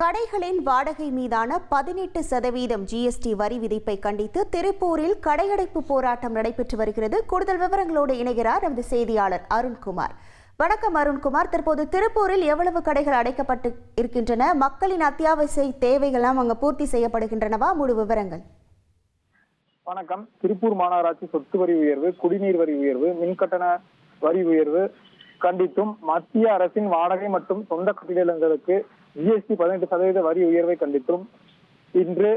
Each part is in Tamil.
கடைகளின் வாடகை மீதான 18% ஜிஎஸ்டி வரி விதிப்பை கண்டித்து திருப்பூரில் கடையடைப்பு போராட்டம் நடைபெற்று வருகிறது. கூடுதல் விவரங்களோடு இணைகிறார் நமது செய்தியாளர் அருண்குமார். வணக்கம் அருண்குமார். தற்போது திருப்பூரில் எவ்வளவு கடைகள் அடைக்கப்பட்டு இருக்கின்றன? மக்களின் அத்தியாவசிய தேவைகளாம் அங்கு பூர்த்தி செய்யப்படுகின்றனவா? முழு விவரங்கள். வணக்கம். திருப்பூர் மாநகராட்சி சொத்து வரி உயர்வு, குடிநீர் வரி உயர்வு, மின்கட்டண வரி உயர்வு கண்டித்தும் மத்திய அரசின் வாடகை மற்றும் சொந்த கட்டிடங்களுக்கு ஜிஎஸ்டி 18% வரி உயர்வை கண்டித்தும் இன்று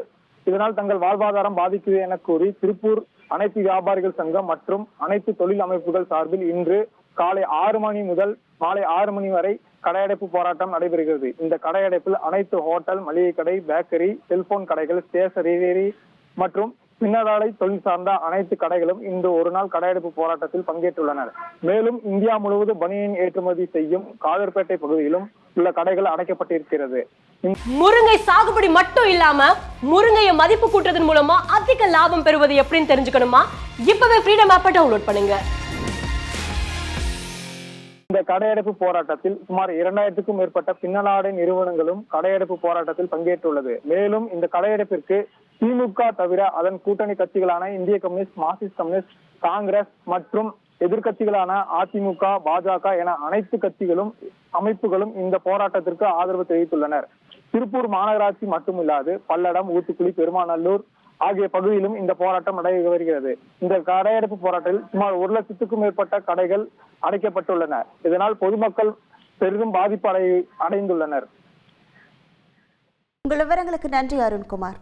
இதனால் தங்கள் வாழ்வாதாரம் பாதிக்குது என கூறி திருப்பூர் அனைத்து வியாபாரிகள் சங்கம் மற்றும் அனைத்து தொழில் அமைப்புகள் சார்பில் இன்று காலை 6 மணி முதல் மாலை 6 மணி வரை கடையடைப்பு போராட்டம் நடைபெறுகிறது. இந்த கடையடைப்பில் அனைத்து ஹோட்டல், மளிகை கடை, பேக்கரி, செல்போன் கடைகள், ஸ்டேஷனரி மற்றும் பின்னலாடை தொழில் சார்ந்த அனைத்து கடைகளும் இன்று ஒரு நாள் கடையடைப்பு போராட்டத்தில் பங்கேற்றுள்ளனர். மேலும் இந்தியா முழுவதும் பனியன் ஏற்றுமதி செய்யும் காதர்பேட்டை பகுதியிலும் உள்ள கடைகள் அடைக்கப்பட்டிருக்கிறது. முருங்கை சாகுபடி மட்டும் இல்லாம முருங்கையை மதிப்பு கூட்டுறதன் மூலமா அதிக லாபம் பெறுவது எப்படின்னு தெரிஞ்சுக்கணுமா? இப்பவே ஃப்ரீடம் ஆப்பை டவுன்லோட் பண்ணுங்க. இந்த கடையடைப்பு போராட்டத்தில் சுமார் 2000க்கும் மேற்பட்ட பின்னலாடை நிறுவனங்களும் கடையடைப்பு போராட்டத்தில் பங்கேற்றுள்ளது. மேலும் இந்த கடையடைப்பிற்கு திமுக தவிர அதன் கூட்டணி கட்சிகளான இந்திய கம்யூனிஸ்ட், மார்க்சிஸ்ட் கம்யூனிஸ்ட், காங்கிரஸ் மற்றும் எதிர்கட்சிகளான அதிமுக, பாஜக என அனைத்து கட்சிகளும் அமைப்புகளும் இந்த போராட்டத்திற்கு ஆதரவு தெரிவித்துள்ளனர். திருப்பூர் மாநகராட்சி மட்டுமில்லாது பல்லடம், ஊத்துக்குளி, பெருமாநல்லூர் ஆகிய பகுதியிலும் இந்த போராட்டம் நடைபெற்று வருகிறது. இந்த கடையடைப்பு போராட்டத்தில் சுமார் 1 லட்சத்துக்கும் மேற்பட்ட கடைகள் அடைக்கப்பட்டுள்ளன. இதனால் பொதுமக்கள் பெரிதும் பாதிப்பு அடைந்துள்ளனர். உங்கள் விவரங்களுக்கு நன்றி அருண்குமார்.